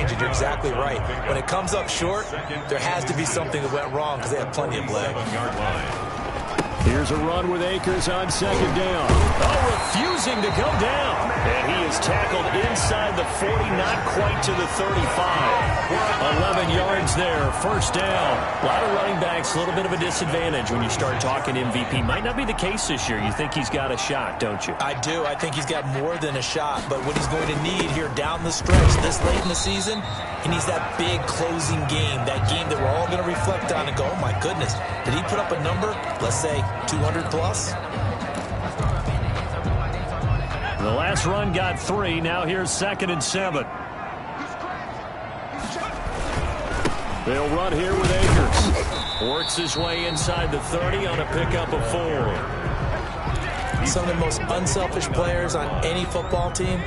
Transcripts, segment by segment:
change it. You're exactly right. When it comes up short, there has to be something that went wrong because they have plenty of leg. Here's a run with Akers on second down. Oh, refusing to go down. And he is tackled inside the 40, not quite to the 35. 11 yards there, first down. A lot of running backs, a little bit of a disadvantage when you start talking MVP. Might not be the case this year. You think he's got a shot, don't you? I do. I think he's got more than a shot. But what he's going to need here down the stretch this late in the season, he needs that big closing game, that game that we're all going to reflect on and go, oh, my goodness, did he put up a number, let's say, 200 plus? The last run got 3. Now here's 2nd and 7. They'll run here with Akers. Works his way inside the 30 on a pickup of 4. Some of the most unselfish players on any football team,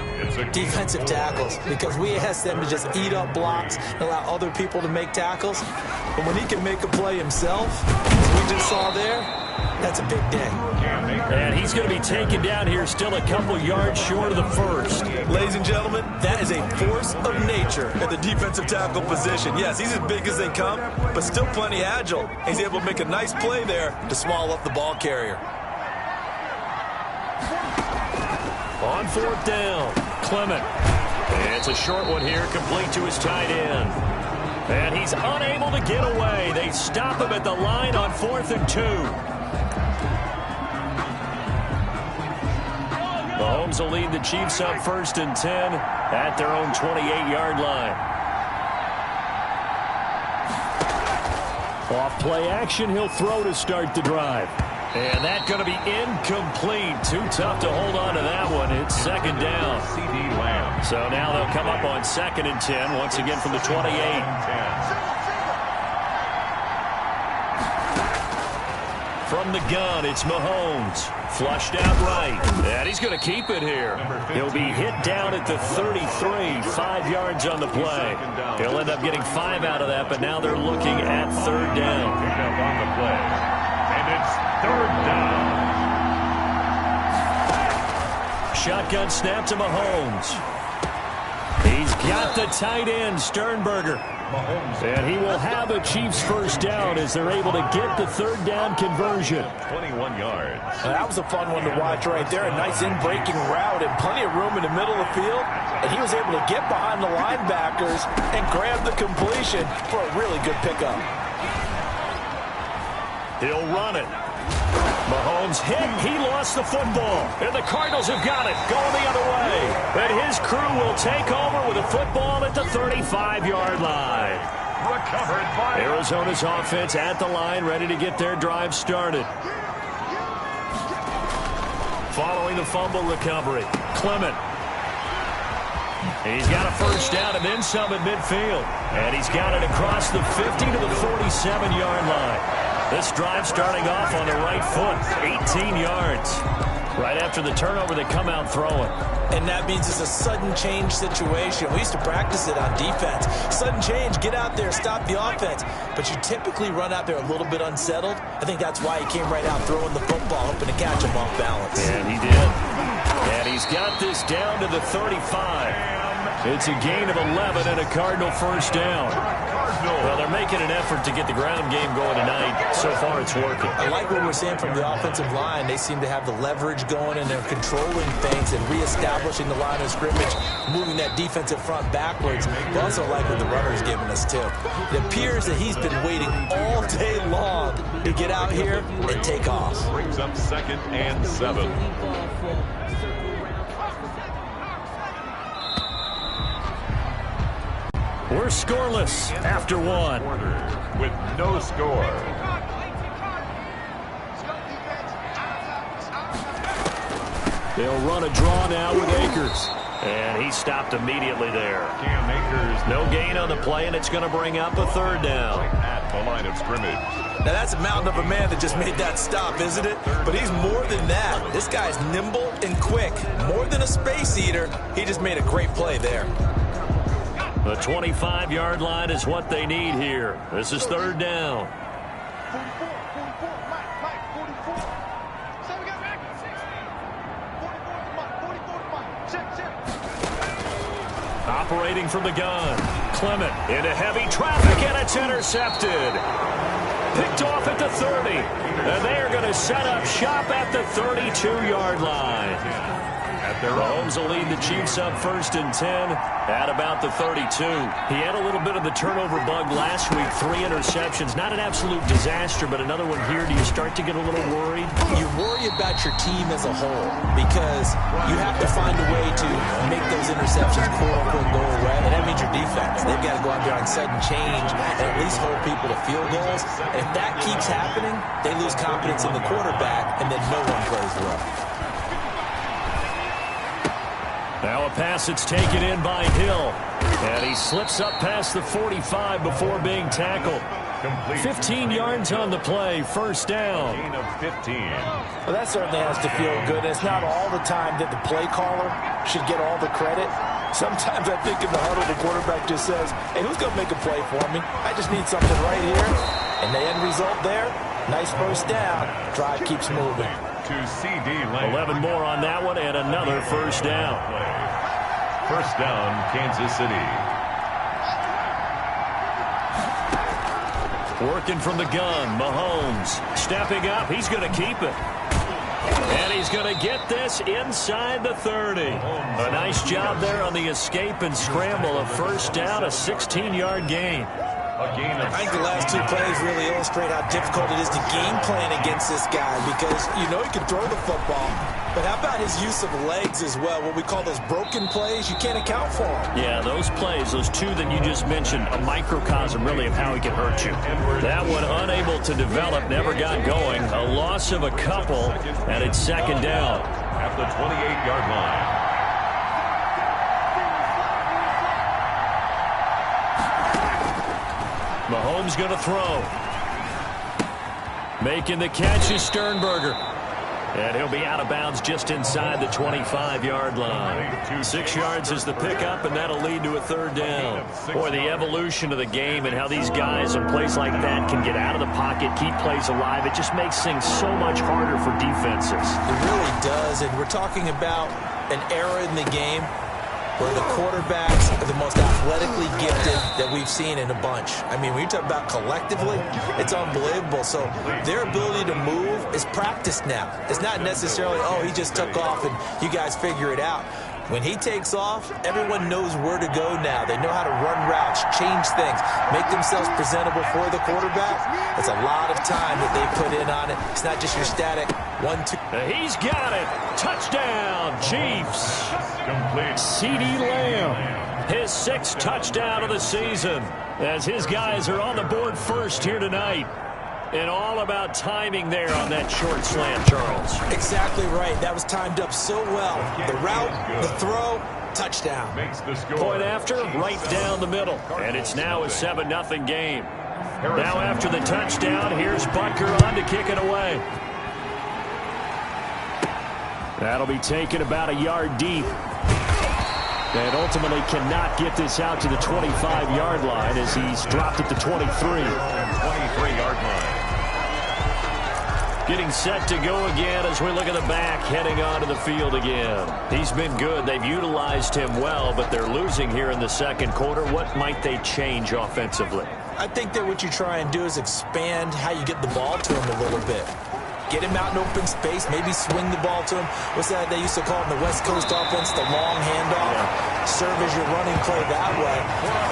defensive tackles, because we ask them to just eat up blocks and allow other people to make tackles. But when he can make a play himself, as we just saw there, that's a big day. And he's going to be taken down here still a couple yards short of the first. Ladies and gentlemen, that is a force of nature at the defensive tackle position. Yes, he's as big as they come, but still plenty agile. He's able to make a nice play there to swallow up the ball carrier. On 4th down, Clement. And it's a short one here, complete to his tight end. And he's unable to get away. They stop him at the line on 4th and 2. Mahomes will lead the Chiefs up 1st and 10 at their own 28-yard line. Off play action, he'll throw to start the drive. And that's going to be incomplete. Too tough to hold on to that one. It's 2nd down. So now they'll come up on 2nd and 10, once again from the 28. From the gun, it's Mahomes. Flushed out right. And he's going to keep it here. He'll be hit down at the 33, 5 yards on the play. He'll end up getting 5 out of that, but now they're looking at 3rd down. On the play. And it's 3rd down. Shotgun snap to Mahomes. He's got the tight end, Sternberger. And he will have a Chiefs first down as they're able to get the 3rd down conversion. 21 yards. That was a fun one to watch right there. A nice in-breaking route and plenty of room in the middle of the field. And he was able to get behind the linebackers and grab the completion for a really good pickup. He'll run it. Mahomes hit. He lost the football. And the Cardinals have got it. Going the other way. And his crew will take over with a football at the 35-yard line. Recovered by Arizona's offense at the line, ready to get their drive started. Following the fumble recovery, Clement. He's got a first down and then some at midfield. And he's got it across the 50 to the 47-yard line. This drive starting off on the right foot, 18 yards. Right after the turnover, they come out throwing. And that means it's a sudden change situation. We used to practice it on defense. Sudden change, get out there, stop the offense. But you typically run out there a little bit unsettled. I think that's why he came right out throwing the football, hoping to catch him off balance. And he did. And he's got this down to the 35. It's a gain of 11 and a Cardinal first down. Well, they're making an effort to get the ground game going tonight. So far, it's working. I like what we're seeing from the offensive line. They seem to have the leverage going, and they're controlling things and reestablishing the line of scrimmage, moving that defensive front backwards. We also like what the runner's giving us, too. It appears that he's been waiting all day long to get out here and take off. Brings up 2nd and 7. We're scoreless after 1. With no score. They'll run a draw now with Akers. And he stopped immediately there. Cam Akers. No gain on the play, and it's going to bring up a 3rd down. At the line of scrimmage. Now, that's a mountain of a man that just made that stop, isn't it? But he's more than that. This guy's nimble and quick. More than a space eater. He just made a great play there. The 25-yard line is what they need here. This is 3rd down. operating from the gun. Clement into heavy traffic, and it's intercepted. Picked off at the 30. And they are going to set up shop at the 32-yard line. Mahomes will lead the Chiefs up 1st and 10 at about the 32. He had a little bit of the turnover bug last week, 3 interceptions. Not an absolute disaster, but another one here. Do you start to get a little worried? You worry about your team as a whole because you have to find a way to make those interceptions quote-unquote go away, and that means your defense. They've got to go out there on sudden change and at least hold people to field goals. And if that keeps happening, they lose confidence in the quarterback, and then no one plays well. Now a pass that's taken in by Hill. And he slips up past the 45 before being tackled. 15 yards on the play, 1st down. Gain of 15. Well, that certainly has to feel good. It's not all the time that the play caller should get all the credit. Sometimes I think in the huddle, the quarterback just says, hey, who's going to make a play for me? I just need something right here. And the end result there, nice 1st down. Drive keeps moving. To CD Lamb. 11 more on that one, and another 1st down. 1st down, Kansas City. Working from the gun, Mahomes stepping up. He's going to keep it. And he's going to get this inside the 30. A nice job there on the escape and scramble. A 1st down, a 16-yard gain. I think the last 2 plays really illustrate how difficult it is to game plan against this guy because you know he can throw the football, but how about his use of legs as well? What we call those broken plays, you can't account for them. Yeah, those plays, those 2 that you just mentioned, a microcosm really of how he can hurt you. That one unable to develop, never got going. A loss of a couple, and it's 2nd down. At the 28-yard line. Mahomes going to throw. Making the catch is Sternberger. And he'll be out of bounds just inside the 25-yard line. 6 yards is the pickup, and that'll lead to a 3rd down. Boy, the evolution of the game and how these guys on plays like that can get out of the pocket, keep plays alive, it just makes things so much harder for defenses. It really does, and we're talking about an era in the game where the quarterbacks are the most athletically gifted that we've seen in a bunch. I mean, when you talk about collectively, it's unbelievable. So their ability to move is practiced now. It's not necessarily, oh, he just took off and you guys figure it out. When he takes off, everyone knows where to go now. They know how to run routes, change things, make themselves presentable for the quarterback. It's a lot of time that they put in on it. It's not just your static 1, 2. He's got it. Touchdown, Chiefs. Complete. CD Lamb, his 6th touchdown of the season, as his guys are on the board first here tonight. And all about timing there on that short slant, Charles. Exactly right. That was timed up so well. The route, the throw, touchdown. Makes the score. Point after, right down the middle. And it's now a 7-0 game. Now after the touchdown, here's Butker on to kick it away. That'll be taken about a yard deep. And ultimately cannot get this out to the 25-yard line as he's dropped at the 23. 23-yard line. Getting set to go again as we look at the back, heading onto the field again. He's been good. They've utilized him well, but they're losing here in the 2nd quarter. What might they change offensively? I think that what you try and do is expand how you get the ball to him a little bit. Get him out in open space, maybe swing the ball to him. What's that they used to call in the West Coast offense, the long handoff? Serve as your running play that way,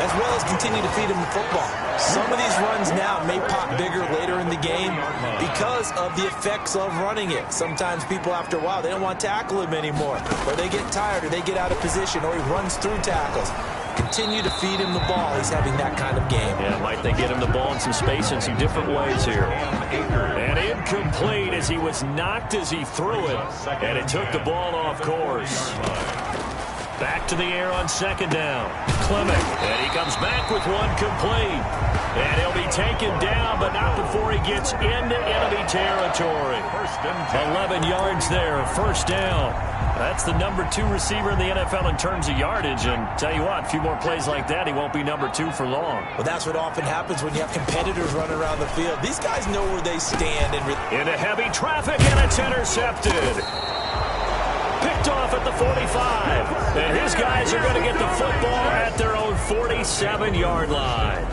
as well as continue to feed him the football. Some of these runs now may pop bigger later in the game because of the effects of running it. Sometimes people, after a while, they don't want to tackle him anymore, or they get tired, or they get out of position, or he runs through tackles. Continue to feed him the ball. He's having that kind of game. Yeah, might they get him the ball in some space in some different ways here. And incomplete as he was knocked as he threw it. And it took the ball off course. Back to the air on 2nd down. Clement. And he comes back with one complete. And he'll be taken down, but not before he gets into enemy territory. 11 yards there, 1st down. That's the number 2 receiver in the NFL in terms of yardage. And tell you what, a few more plays like that, he won't be number 2 for long. Well, that's what often happens when you have competitors running around the field. These guys know where they stand. Into heavy traffic, and it's intercepted. Picked picked off at the 45. And his guys are going to get the football at their own 47-yard line.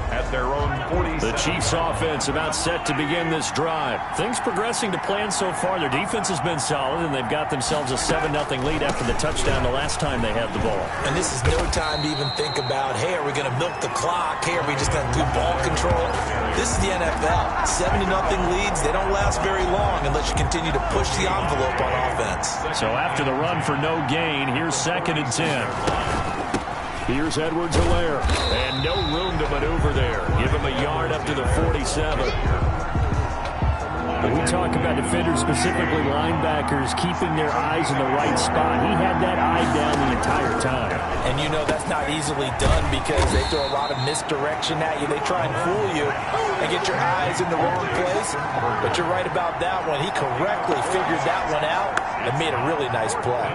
At their own 47. The Chiefs offense about set to begin this drive. Things progressing to plan so far. Their defense has been solid, and they've got themselves a 7-0 lead after the touchdown the last time they had the ball. And this is no time to even think about, hey, are we going to milk the clock? Hey, are we just going to do ball control? This is the NFL. 7-0 leads, they don't last very long unless you continue to push the envelope on offense. So after the run for no gain, here's 2nd and 10. Here's Edwards-Helaire, and no room to maneuver there. Give him a yard up to the 47. When we talk about defenders, specifically linebackers, keeping their eyes in the right spot, he had that eye down the entire time. And you know that's not easily done because they throw a lot of misdirection at you. They try and fool you and get your eyes in the wrong place. But you're right about that one. He correctly figured that one out and made a really nice play.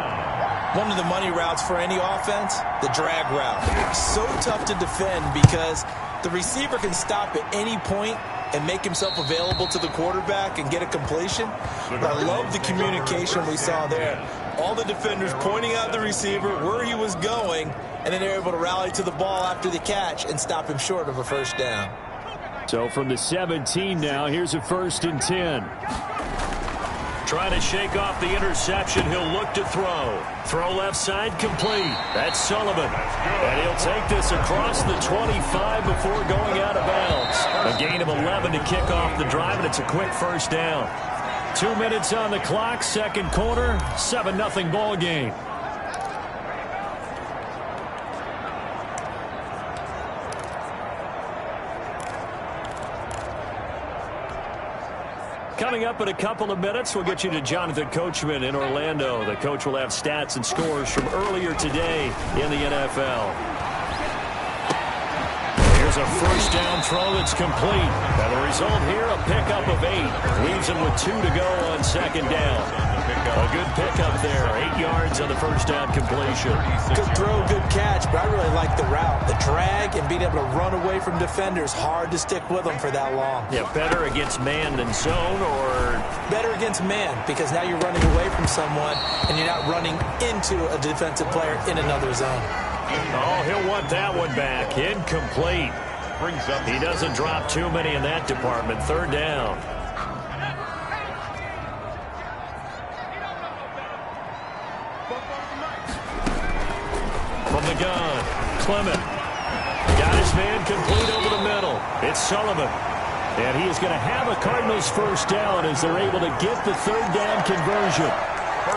One of the money routes for any offense, the drag route. So tough to defend because the receiver can stop at any point and make himself available to the quarterback and get a completion. But I love the communication we saw there. All the defenders pointing out the receiver, where he was going, and then they're able to rally to the ball after the catch and stop him short of a first down. So from the 17 now, here's a 1st and 10. Trying to shake off the interception. He'll look to throw. Throw left side complete. That's Sullivan. And he'll take this across the 25 before going out of bounds. A gain of 11 to kick off the drive, and it's a quick first down. 2 minutes on the clock, 2nd quarter, 7-0 ball game. Coming up in a couple of minutes, we'll get you to Jonathan Coachman in Orlando. The coach will have stats and scores from earlier today in the NFL. Here's a first down throw that's complete. Now the result here, a pickup of 8. Leaves him with 2 to go on 2nd down. A good pickup there. 8 yards on the first down completion. Good throw, good catch, but I really like the route. The drag and being able to run away from defenders. Hard to stick with them for that long. Yeah, better against man than zone, or better against man because now you're running away from someone and you're not running into a defensive player in another zone. Oh, he'll want that one back. Incomplete. He doesn't drop too many in that department. 3rd down. From the gun, Clement. Got his man complete over the middle. It's Sullivan. And he is going to have a Cardinals first down as they're able to get the 3rd down conversion.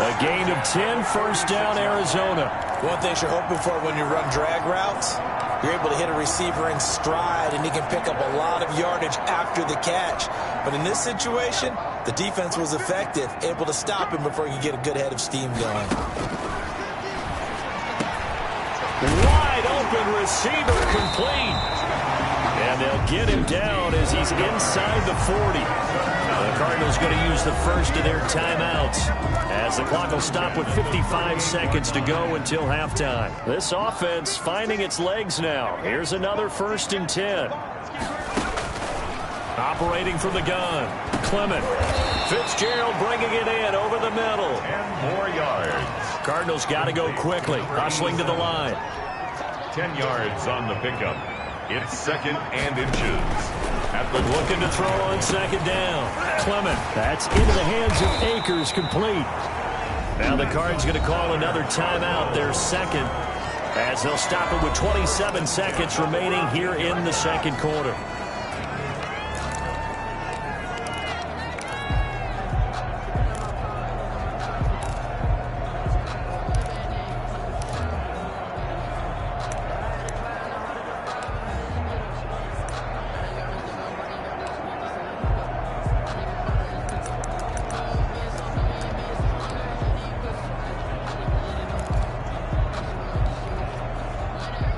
A gain of 10, first down, Arizona. One thing you're hoping for when you run drag routes, you're able to hit a receiver in stride, and he can pick up a lot of yardage after the catch. But in this situation, the defense was effective, able to stop him before he could get a good head of steam going. Wide open receiver complete. And they'll get him down as he's inside the 40. The Cardinals going to use the first of their timeouts as the clock will stop with 55 seconds to go until halftime. This offense finding its legs now. Here's another 1st and 10. Operating from the gun, Clement. Fitzgerald bringing it in over the middle. And more yards. Cardinals got to go quickly, hustling to the line. 10 yards on the pickup. It's 2nd and inches. Looking to throw on 2nd down. Clement. That's into the hands of Akers, complete. Now the Cards going to call another timeout, their 2nd, as they'll stop it with 27 seconds remaining here in the 2nd quarter.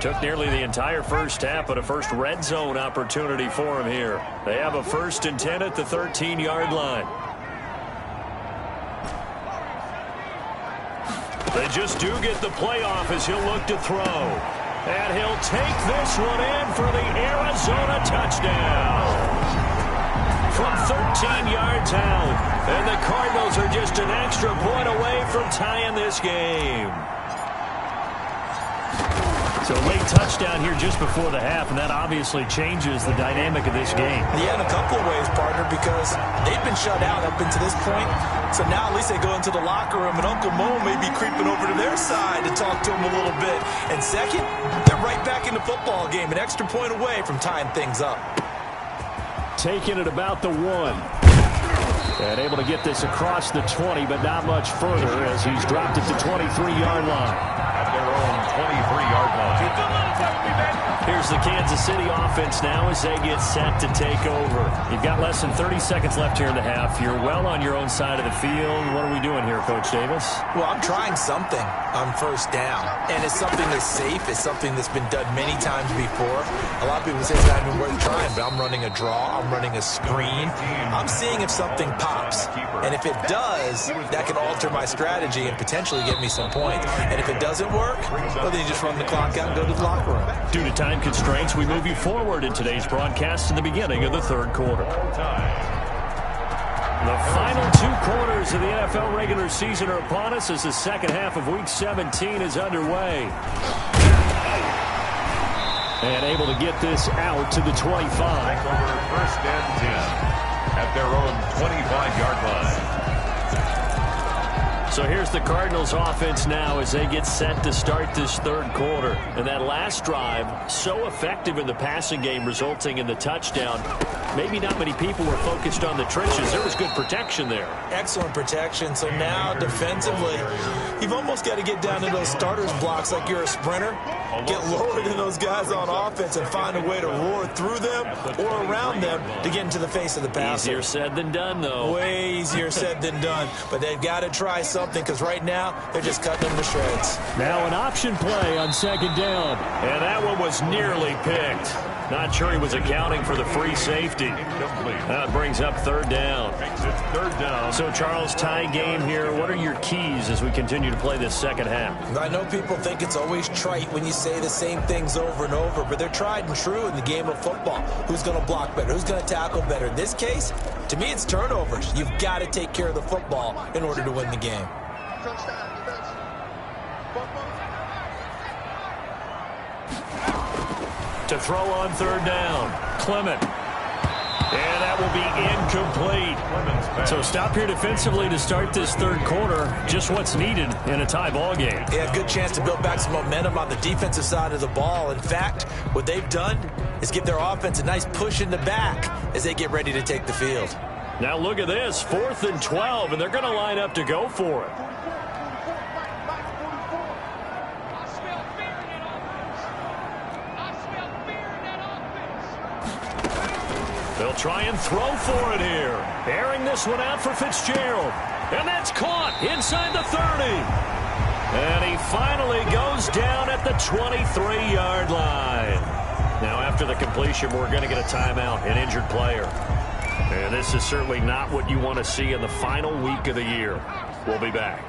Took nearly the entire first half, but a first red zone opportunity for him here. They have a 1st and 10 at the 13-yard line. They just do get the playoff as he'll look to throw. And he'll take this one in for the Arizona touchdown. from 13 yards out. And the Cardinals are just an extra point away from tying this game. So late touchdown here just before the half, and that obviously changes the dynamic of this game. Yeah, in a couple of ways, partner, because they've been shut out up until this point. So now at least they go into the locker room, and Uncle Mo may be creeping over to their side to talk to him a little bit. And second, they're right back in the football game, an extra point away from tying things up. Taking it about the 1. And able to get this across the 20, but not much further as he's dropped it to 23-yard line. At their own 23-yard line. Here's the Kansas City offense now as they get set to take over. You've got less than 30 seconds left here in the half. You're well on your own side of the field. What are we doing here, Coach Davis? Well, I'm trying something on first down, and it's something that's safe. It's something that's been done many times before. A lot of people say it's not even worth trying, but I'm running a draw. I'm running a screen. I'm seeing if something pops, and if it does, that can alter my strategy and potentially get me some points. And if it doesn't work, well, then you just run the clock out and go to the locker room. Due to time constraints, we move you forward in today's broadcast in the beginning of the third quarter. The final 2 quarters of the NFL regular season are upon us as the second half of Week 17 is underway. And able to get this out to the 25. First and 10 at their own 25-yard line. So here's the Cardinals offense now as they get set to start this third quarter. And that last drive, so effective in the passing game, resulting in the touchdown. Maybe not many people were focused on the trenches. There was good protection there. Excellent protection. So now defensively, you've almost got to get down to those starters blocks like you're a sprinter. Get lower than those guys on offense and find a way to roar through them or around them to get into the face of the passer. Easier said than done, though. Way easier said than done. But they've got to try something because right now they're just cutting them to shreds. Now an option play on second down. And that one was nearly picked. Not sure he was accounting for the free safety. That brings up third down. So, Charles, tie game here. What are your keys as we continue to play this second half? I know people think it's always trite when you say the same things over and over, but they're tried and true in the game of football. Who's going to block better? Who's going to tackle better? In this case, to me, it's turnovers. You've got to take care of the football in order to win the game. To throw on third down, Clement. And that will be incomplete. So stop here defensively to start this third quarter. Just what's needed in a tie ball game. Yeah, good chance to build back some momentum on the defensive side of the ball. In fact, what they've done is give their offense a nice push in the back as they get ready to take the field. Now look at this, 4th and 12, and they're going to line up to go for it. They'll try and throw for it here. Airing this one out for Fitzgerald. And that's caught inside the 30. And he finally goes down at the 23-yard line. Now after the completion, we're going to get a timeout, an injured player. And this is certainly not what you want to see in the final week of the year. We'll be back.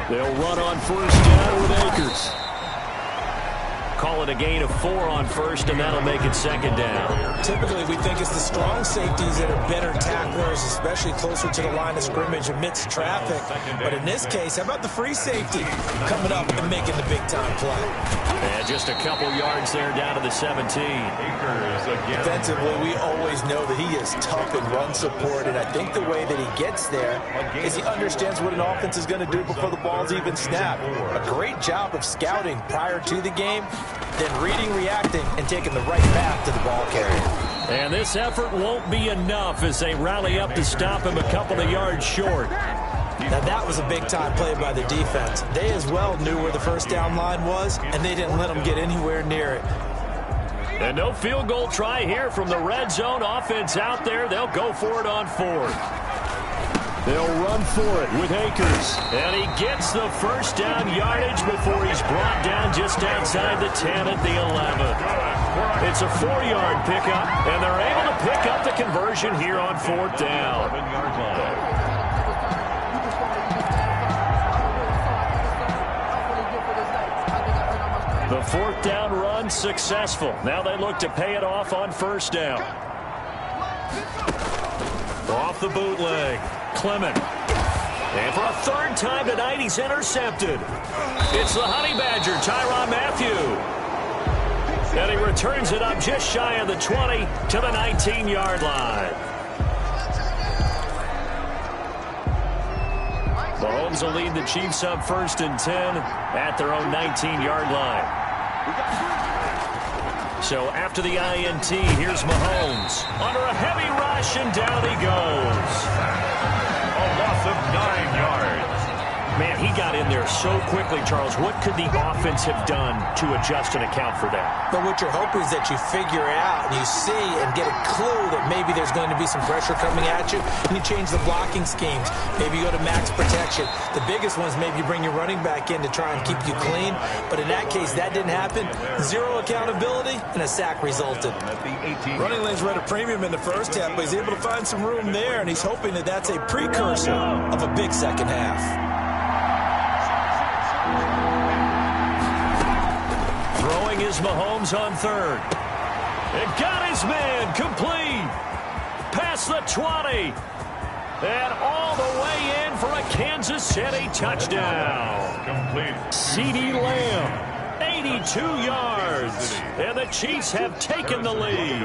They'll run on first down with Akers. Call it a gain of 4 on first, and that'll make it second down. Typically, we think it's the strong safeties that are better tacklers, especially closer to the line of scrimmage amidst traffic. But in this case, how about the free safety coming up and making the big-time play? And just a couple yards there down to the 17. Defensively, we always know that he is tough in run support, and I think the way that he gets there is he understands what an offense is going to do before the ball's even snapped. A great job of scouting prior to the game, then reading, reacting, and taking the right path to the ball carrier. And this effort won't be enough as they rally up to stop him a couple of yards short. Now that was a big-time play by the defense. They as well knew where the first down line was, and they didn't let them get anywhere near it. And no field goal try here from the red zone offense out there. They'll go for it on 4th. They'll run for it with Akers. And he gets the first down yardage before he's brought down just outside the 10 at the 11. It's a 4-yard pickup, and they're able to pick up the conversion here on 4th down. The 4th down run successful. Now they look to pay it off on 1st down. Off the bootleg. Clement. And for a 3rd time tonight, he's intercepted. It's the Honey Badger, Tyrann Mathieu. And he returns it up just shy of the 20 to the 19-yard line. Mahomes will lead the Chiefs up 1st and 10 at their own 19-yard line. So after the INT, here's Mahomes. Under a heavy rush, and down he goes. A loss of 9 yards. Man, he got in there so quickly, Charles. What could the offense have done to adjust and account for that? But what you're hoping is that you figure it out and you see and get a clue that maybe there's going to be some pressure coming at you, and you change the blocking schemes. Maybe you go to max protection. The biggest one is maybe you bring your running back in to try and keep you clean. But in that case, that didn't happen. 0 accountability, and a sack resulted. Running lanes were at a premium in the first half, but he's able to find some room there, and he's hoping that that's a precursor of a big second half. Throwing is Mahomes on 3rd. And got his man complete. Past the 20. And all the way in for a Kansas City touchdown. Complete. CeeDee Lamb, 82 yards. And the Chiefs have taken the lead.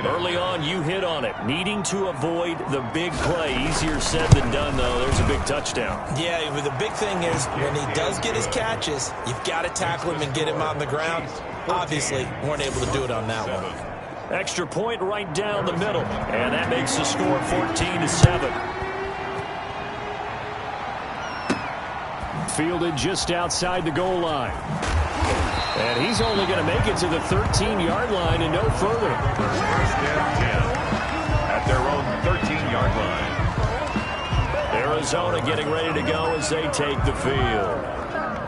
Early on, you hit on it. Needing to avoid the big play. Easier said than done, though. There's a big touchdown. Yeah, but the big thing is when he does get his catches, you've got to tackle him and get him on the ground. Obviously, weren't able to do it on that one. Extra point right down the middle. And that makes the score 14-7. Fielded just outside the goal line. And he's only going to make it to the 13-yard line and no further. 1st and 10 at their own 13-yard line. Arizona getting ready to go as they take the field.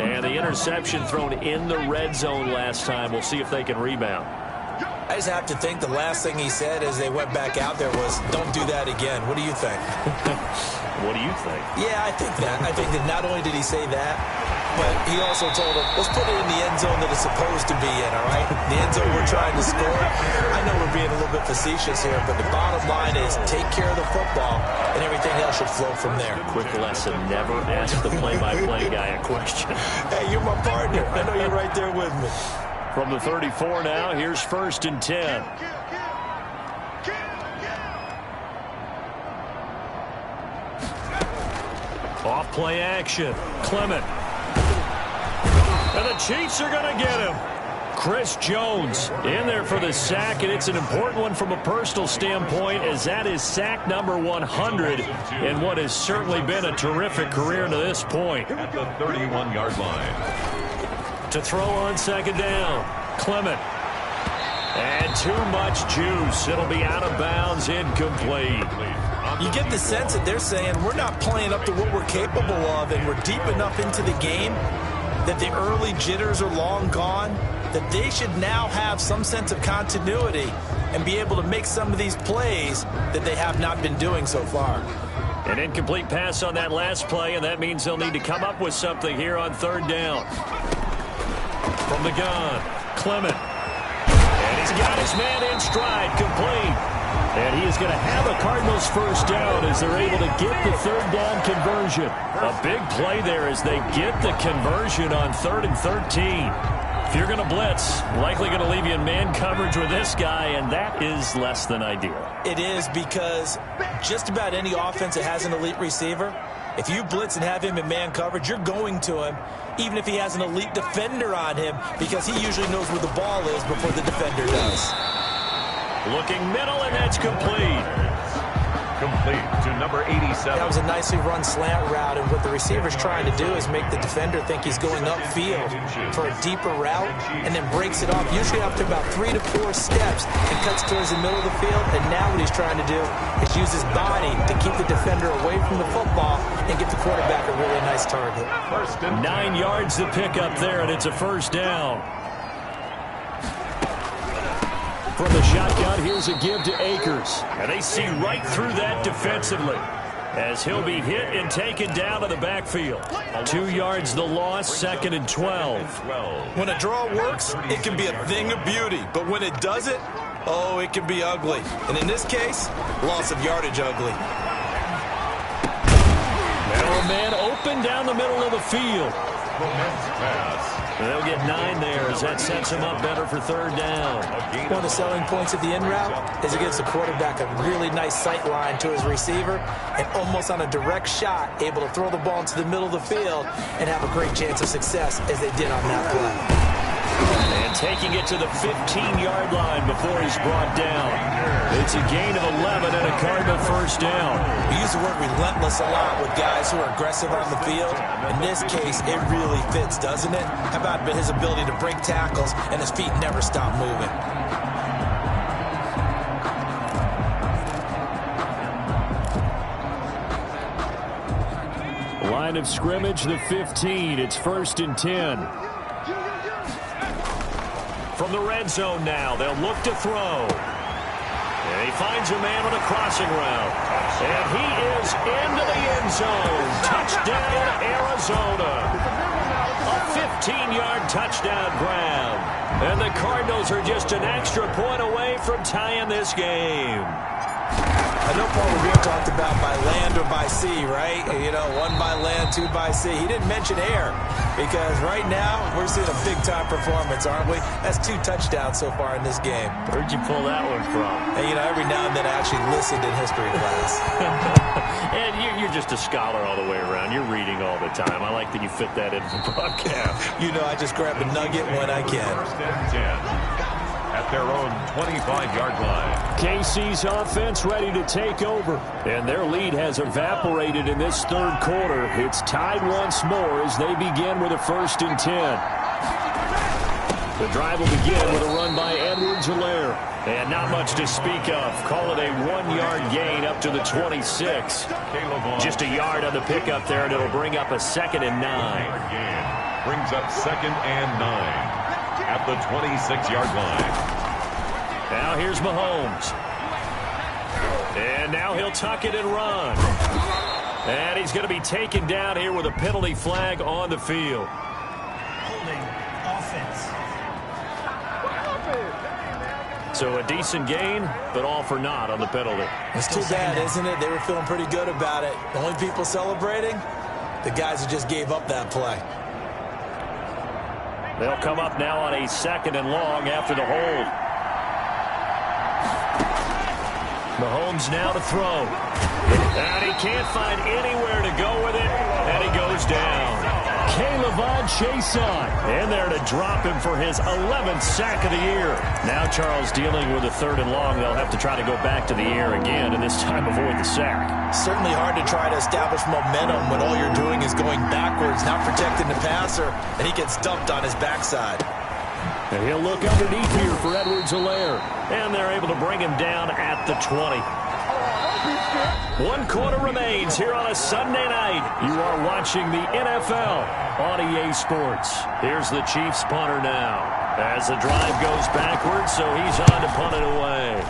And the interception thrown in the red zone last time. We'll see if they can rebound. I just have to think the last thing he said as they went back out there was, don't do that again. What do you think? What do you think? Yeah, I think that. I think that not only did he say that, but he also told him, let's put it in the end zone that it's supposed to be in, all right? The end zone we're trying to score. I know we're being a little bit facetious here, but the bottom line is take care of the football, and everything else should flow from there. Quick lesson, never ask the play-by-play guy a question. Hey, you're my partner. I know you're right there with me. From the 34 now, here's 1st and 10. Off play action. Clement. And the Chiefs are going to get him. Chris Jones in there for the sack, and it's an important one from a personal standpoint, as that is sack number 100 in what has certainly been a terrific career to this point. At the 31-yard line. To throw on 2nd down. Clement. And too much juice. It'll be out of bounds, incomplete. You get the sense that they're saying we're not playing up to what we're capable of, and we're deep enough into the game that the early jitters are long gone, that they should now have some sense of continuity and be able to make some of these plays that they have not been doing so far. An incomplete pass on that last play, and that means they'll need to come up with something here on 3rd down. From the gun, Clement. And he's got his man in stride, complete. And he is going to have a Cardinals 1st down as they're able to get the 3rd down conversion. A big play there as they get the conversion on 3rd and 13. If you're going to blitz, likely going to leave you in man coverage with this guy, and that is less than ideal. It is, because just about any offense that has an elite receiver, if you blitz and have him in man coverage, you're going to him, even if he has an elite defender on him, because he usually knows where the ball is before the defender does. Looking middle, and that's complete. Complete to number 87. That was a nicely run slant route, and what the receiver's trying to do is make the defender think he's going upfield for a deeper route, and then breaks it off, usually after about 3 to 4 steps, and cuts towards the middle of the field. And now what he's trying to do is use his body to keep the defender away from the football and get the quarterback a really nice target. 9 yards to pick up there, and it's a 1st down. From the shotgun, here's a give to Akers. And they see right through that defensively. as he'll be hit and taken down to the backfield. 2 yards the loss, 2nd and 12. When a draw works, it can be a thing of beauty. But when it doesn't, oh, it can be ugly. And in this case, loss of yardage ugly. Now a man open down the middle of the field. They'll get 9 there as that sets him up better for 3rd down. One of the selling points of the in route is it gives the quarterback a really nice sight line to his receiver and almost on a direct shot able to throw the ball into the middle of the field and have a great chance of success as they did on that play. And taking it to the 15-yard line before he's brought down. It's a gain of 11 and a Cardinal 1st down. We use the word relentless a lot with guys who are aggressive on the field. In this case, it really fits, doesn't it? How about his ability to break tackles and his feet never stop moving? Line of scrimmage, the 15. It's 1st and 10. From the red zone now, they'll look to throw. And he finds a man on a crossing route. And he is into the end zone. Touchdown, Arizona. A 15-yard touchdown grab. And the Cardinals are just an extra point away from tying this game. I know Paul Revere talked about by land or by sea, right? You know, 1 by land, 2 by sea. He didn't mention air because right now we're seeing a big-time performance, aren't we? That's 2 touchdowns so far in this game. Where'd you pull that one from? And, you know, every now and then I actually listened in history class. And you're just a scholar all the way around. You're reading all the time. I like that you fit that into the broadcast. You know, I just grab a nugget when I can. 1st and 10. At their own 25-yard line. KC's offense ready to take over. And their lead has evaporated in this 3rd quarter. It's tied once more as they begin with a 1st and 10. The drive will begin with a run by Edwards-Helaire. And not much to speak of. Call it a 1-yard gain up to the 26. Just a yard on the pickup there, and it'll bring up a 2nd and 9. Brings up 2nd and 9. At the 26-yard line. Now here's Mahomes. And now he'll tuck it and run. And he's going to be taken down here with a penalty flag on the field. Holding offense. So a decent gain, but all for naught on the penalty. It's too bad, isn't it? They were feeling pretty good about it. The only people celebrating, the guys who just gave up that play. They'll come up now on a 2nd and long after the hold. Mahomes now to throw. And he can't find anywhere to go with it, and he goes down. K'Lavon Chaisson in there to drop him for his 11th sack of the year. Now Charles dealing with a 3rd and long. They'll have to try to go back to the air again, and this time avoid the sack. Certainly hard to try to establish momentum when all you're doing is going backwards, not protecting the passer, and he gets dumped on his backside. And he'll look underneath here for Edwards-Helaire. And they're able to bring him down at the 20. 1 quarter remains here on a Sunday night. You are watching the NFL on EA Sports. Here's the Chiefs punter now. As the drive goes backwards, so he's on to punt it away.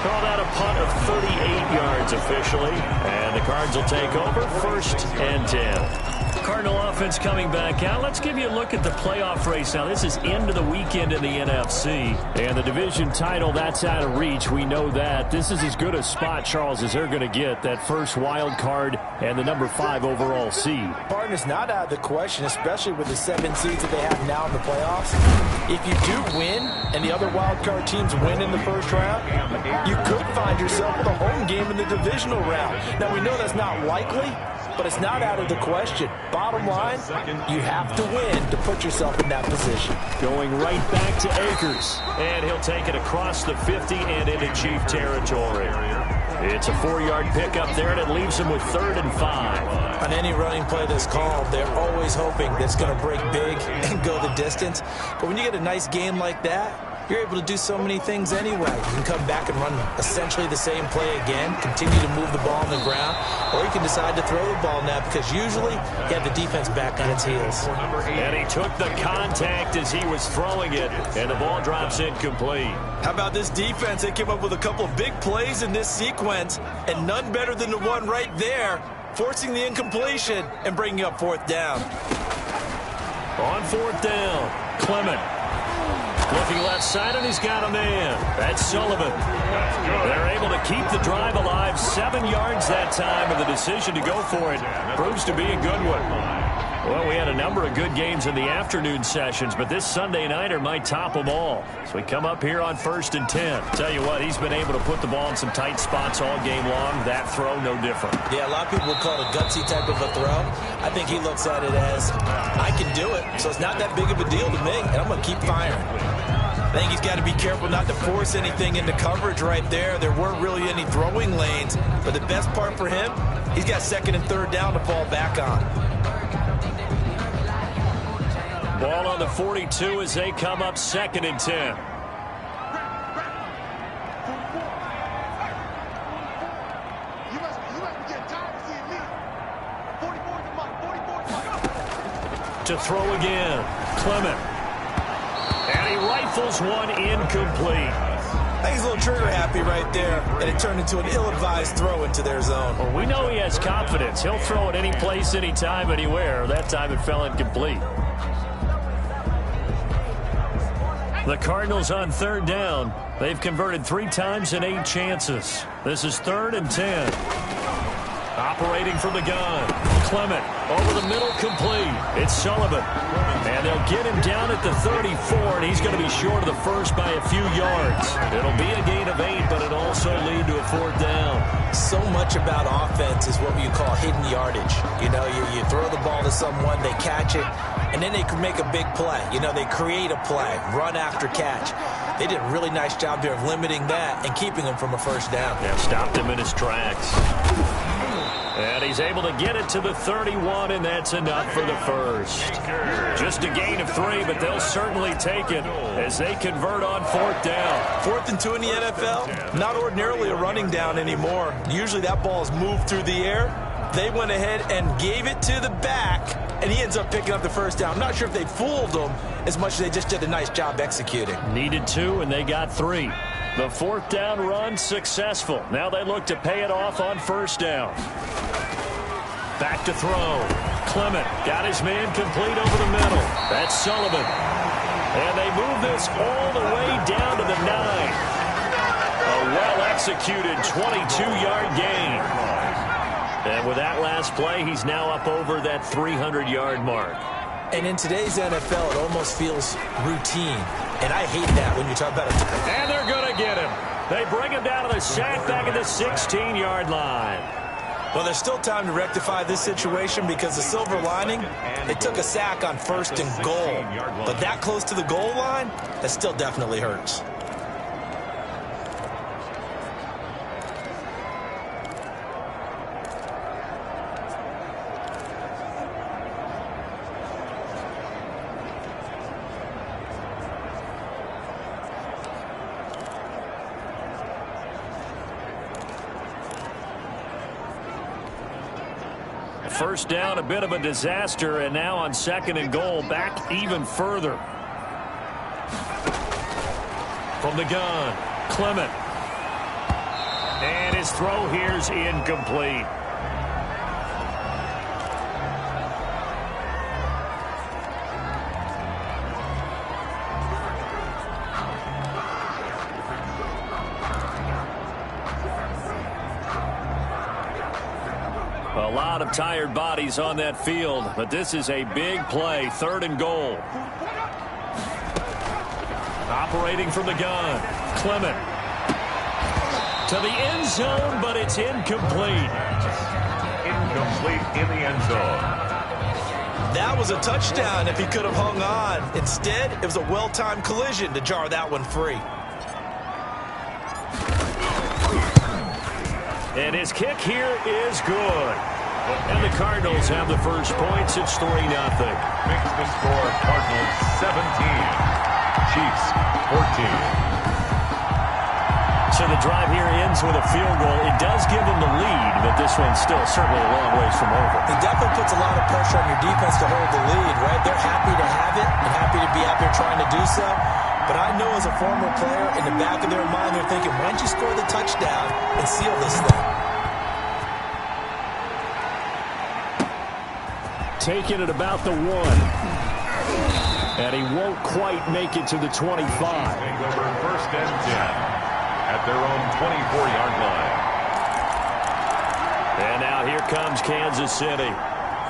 Call that a punt of 38 yards officially. And the Cards will take over 1st and 10. Cardinal offense coming back out. Let's give you a look at the playoff race now. This is into the weekend in the NFC. And the division title, that's out of reach. We know that. This is as good a spot, Charles, as they're going to get. That first wild card and the number 5 overall seed. Barton is not out of the question, especially with the 7 seeds that they have now in the playoffs. If you do win and the other wild card teams win in the first round, you could find yourself with a home game in the divisional round. Now, we know that's not likely, but it's not out of the question. Bottom line, you have to win to put yourself in that position. Going right back to Akers. And he'll take it across the 50 and into Chief territory. It's a 4-yard pickup there, and it leaves him with 3rd and 5. On any running play that's called, they're always hoping that it's going to break big and go the distance. But when you get a nice game like that, you're able to do so many things anyway. You can come back and run essentially the same play again, continue to move the ball on the ground, or you can decide to throw the ball now because usually you have the defense back on its heels. And he took the contact as he was throwing it, and the ball drops incomplete. How about this defense? They came up with a couple of big plays in this sequence, and none better than the one right there, forcing the incompletion and bringing up fourth down. On fourth down, Clement. Looking left side, and he's got a man. That's Sullivan. They're able to keep the drive alive. 7 yards that time, and the decision to go for it proves to be a good one. Well, we had a number of good games in the afternoon sessions, but this Sunday nighter might top them all. So we come up here on 1st and 10. Tell you what, he's been able to put the ball in some tight spots all game long. That throw, no different. Yeah, a lot of people will call it a gutsy type of a throw. I think he looks at it as, I can do it, so it's not that big of a deal to me, and I'm going to keep firing. I think he's got to be careful not to force anything into coverage right there. There weren't really any throwing lanes, but the best part for him, he's got 2nd and 3rd down to fall back on. Ball on the 42 as they come up 2nd and 10. To throw again, Clement. And he rifles one incomplete. I think he's a little trigger happy right there, and it turned into an ill-advised throw into their zone. Well, we know he has confidence. He'll throw it any place, anytime, anywhere. That time it fell incomplete. The Cardinals on 3rd down. They've converted 3 times in 8 chances. This is 3rd and 10. Operating from the gun. Clement over the middle, complete. It's Sullivan. And they'll get him down at the 34, and he's going to be short of the first by a few yards. It'll be a gain of 8, but it'll also lead to a 4th down. So much about offense is what you call hidden yardage. You know, you throw the ball to someone, they catch it, and then they can make a big play. You know, they create a play, run after catch. They did a really nice job there of limiting that and keeping him from a first down. Yeah, stopped him in his tracks. And he's able to get it to the 31, and that's enough for the first. Just a gain of 3, but they'll certainly take it as they convert on 4th down. 4th and 2 in the NFL, not ordinarily a running down anymore. Usually that ball is moved through the air. They went ahead and gave it to the back, and he ends up picking up the first down. I'm not sure if they fooled him as much as they just did a nice job executing. Needed 2, and they got 3. The 4th down run successful. Now they look to pay it off on 1st down. Back to throw. Clement got his man complete over the middle. That's Sullivan. And they move this all the way down to the 9. A well-executed 22-yard gain. And with that last play, he's now up over that 300-yard mark. And in today's NFL, it almost feels routine. And I hate that when you talk about it. And they're going to get him. They bring him down to the sack back at the 16-yard line. Well, there's still time to rectify this situation because the silver lining, they took a sack on 1st and goal. But that close to the goal line, that still definitely hurts. First down, a bit of a disaster, and now on 2nd and goal, back even further. From the gun, Clement. And his throw here's incomplete. A lot of tired bodies on that field, but this is a big play. 3rd and goal. Operating from the gun, Clement. To the end zone, but it's incomplete. Incomplete in the end zone. That was a touchdown if he could have hung on. Instead, it was a well-timed collision to jar that one free. And his kick here is good. And the Cardinals have the first points. It's 3-0. Makes the score Cardinals 17. Chiefs 14. So the drive here ends with a field goal. It does give them the lead, but this one's still certainly a long ways from over. It definitely puts a lot of pressure on your defense to hold the lead, right? They're happy to have it and happy to be out there trying to do so. But I know as a former player, in the back of their mind, they're thinking, why don't you score the touchdown and seal this thing? Taking it about the 1. And he won't quite make it to the 25. Over first and 10 at their own 24-yard line. And now here comes Kansas City.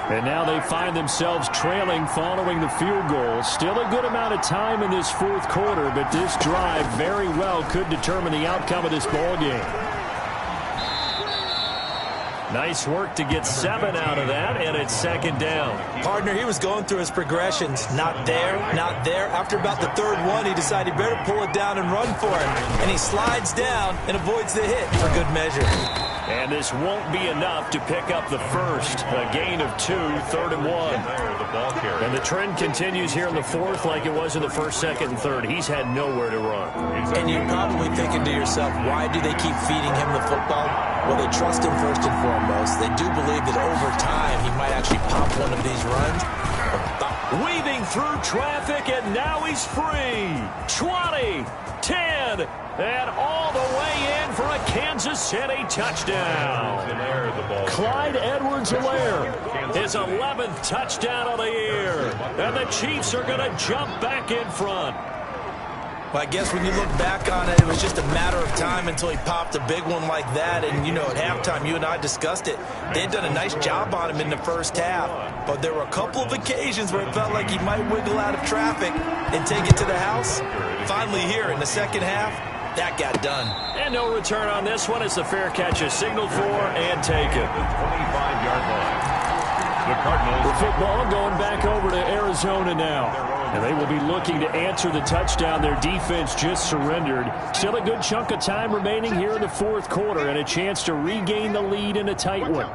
And now they find themselves trailing following the field goal. Still a good amount of time in this fourth quarter, but this drive very well could determine the outcome of this ball game. Nice work to get 7 out of that, and it's second down. Partner, he was going through his progressions. Not there, not there. After about the third one, he decided he better pull it down and run for it. And he slides down and avoids the hit for good measure. And this won't be enough to pick up the first. A gain of 2, 3rd and 1. And the trend continues here in the fourth like it was in the first, second, and third. He's had nowhere to run. And you're probably thinking to yourself, why do they keep feeding him the football? Well, they trust him first and foremost. They do believe that over time he might actually pop one of these runs. Weaving through traffic, and now he's free. 20, 10, and all the way in for a Kansas City touchdown. Clyde Edwards-Helaire, his 11th touchdown of the year. And the Chiefs are going to jump back in front. Well, I guess when you look back on it, it was just a matter of time until he popped a big one like that. And, you know, at halftime, you and I discussed it. They had done a nice job on him in the first half. But there were a couple of occasions where it felt like he might wiggle out of traffic and take it to the house. Finally here in the second half, that got done. And no return on this one as the fair catch is signaled for and taken. 25-yard line. The Cardinals. The football going back over to Arizona now. And they will be looking to answer the touchdown their defense just surrendered. Still a good chunk of time remaining here in the fourth quarter and a chance to regain the lead in a tight one.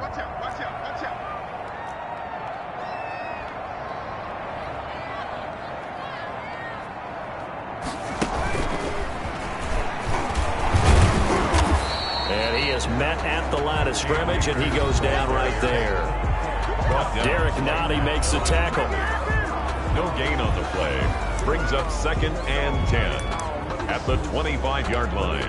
And he is met at the line of scrimmage, and he goes down right there. Derek Nottie makes the tackle. No gain on the play. Brings up second and 10 at the 25-yard line.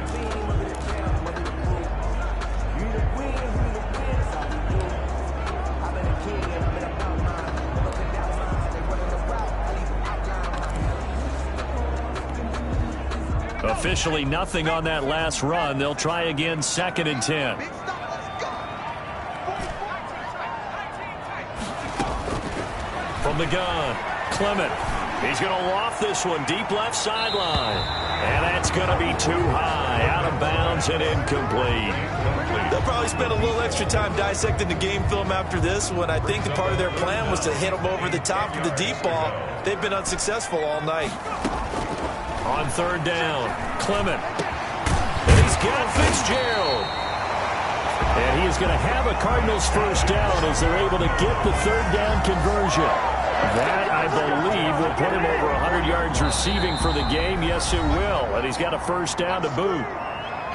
Officially nothing on that last run. They'll try again, second and 10. From the gun, Clement. He's going to loft this one deep left sideline. And that's going to be too high, out of bounds and incomplete. They'll probably spend a little extra time dissecting the game film after this one. I think the part of their plan was to hit him over the top with the deep ball. They've been unsuccessful all night. On third down, Clement. And he's got Fitzgerald. And he is going to have a Cardinals first down as they're able to get the third down conversion. That, I believe, will put him over 100 yards receiving for the game. Yes, it will. And he's got a first down to boot.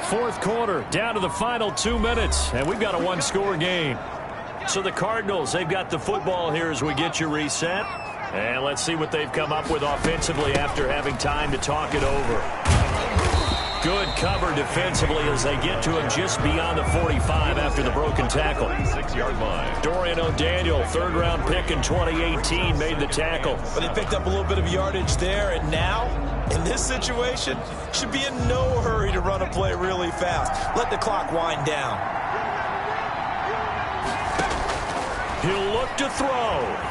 Fourth quarter, down to the final 2 minutes. And we've got a one-score game. So the Cardinals, they've got the football here as we get you reset. And let's see what they've come up with offensively after having time to talk it over. Good cover defensively as they get to him just beyond the 45 after the broken tackle. 6-yard line. Dorian O'Daniel, third-round pick in 2018, made the tackle. But they picked up a little bit of yardage there, and now, in this situation, should be in no hurry to run a play really fast. Let the clock wind down. He'll look to throw.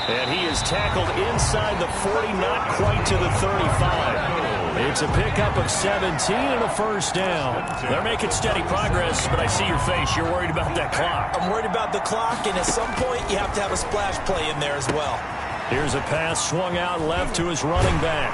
And he is tackled inside the 40, not quite to the 35. It's a pickup of 17 and a first down. They're making steady progress, but I see your face. You're worried about that clock. I'm worried about the clock, and at some point, you have to have a splash play in there as well. Here's a pass swung out left to his running back.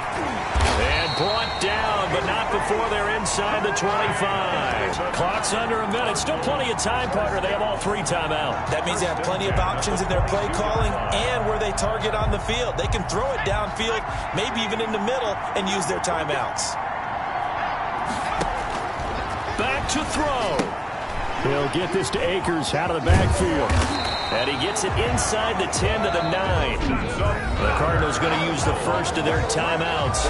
And brought down, but not before they're inside the 25. Clock's under a minute. Still plenty of time, partner. They have all 3 timeouts. That means they have plenty of options in their play calling and where they target on the field. They can throw it downfield, maybe even in the middle, and use their timeouts. Back to throw. He'll get this to Akers out of the backfield. And he gets it inside the 10 to the 9. The Cardinals going to use the first of their timeouts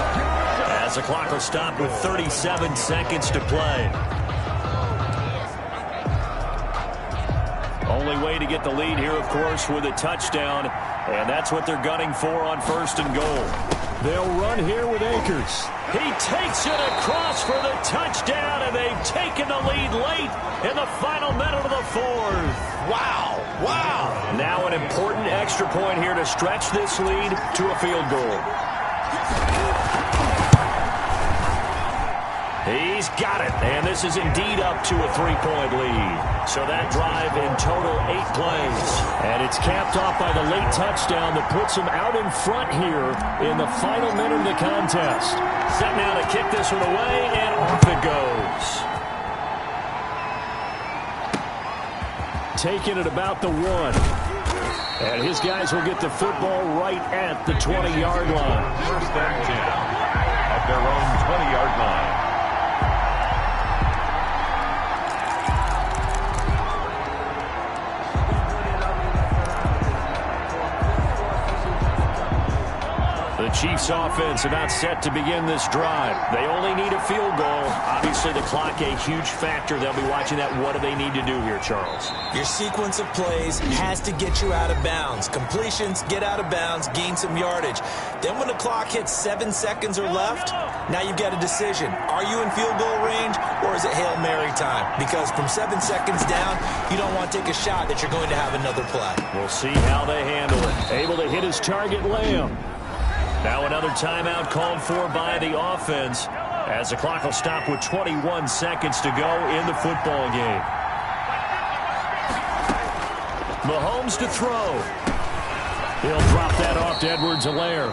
as the clock will stop with 37 seconds to play. Only way to get the lead here, of course, with a touchdown. And that's what they're gunning for on 1st and goal. They'll run here with Akers. He takes it across for the touchdown, and they've taken the lead late in the final minute of the 4th. Wow, wow. Now an important extra point here to stretch this lead to a field goal. He's got it, and this is indeed up to a 3-point lead. So that drive in total 8 plays. And it's capped off by the late touchdown that puts him out in front here in the final minute of the contest. Set now to kick this one away, and off it goes. Taking it about the 1. And his guys will get the football right at the 20-yard line. 1st and 10 at their own 20-yard line. The Chiefs offense about set to begin this drive. They only need a field goal. Obviously, the clock a huge factor. They'll be watching that. What do they need to do here, Charles? Your sequence of plays has to get you out of bounds. Completions, get out of bounds, gain some yardage. Then when the clock hits 7 seconds or left, now you've got a decision. Are you in field goal range, or is it Hail Mary time? Because from 7 seconds down, you don't want to take a shot that you're going to have another play. We'll see how they handle it. Able to hit his target, Lamb. Now another timeout called for by the offense as the clock will stop with 21 seconds to go in the football game. Mahomes to throw. He'll drop that off to Edwards-Helaire.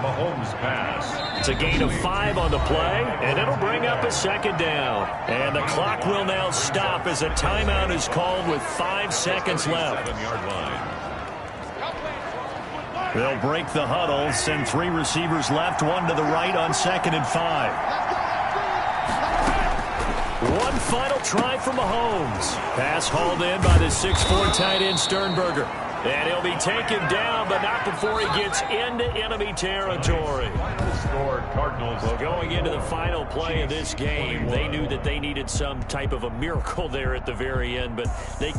Mahomes pass. It's a gain of 5 on the play, and it'll bring up a 2nd down. And the clock will now stop as a timeout is called with 5 seconds left. 7-yard line. They'll break the huddle, send 3 receivers left, 1 to the right on 2nd and 5. One final try for Mahomes. Pass hauled in by the 6'4" tight end Sternberger. And he'll be taken down, but not before he gets into enemy territory. Score Cardinals. Well, going into the final play of this game, they knew that they needed some type of a miracle there at the very end, but they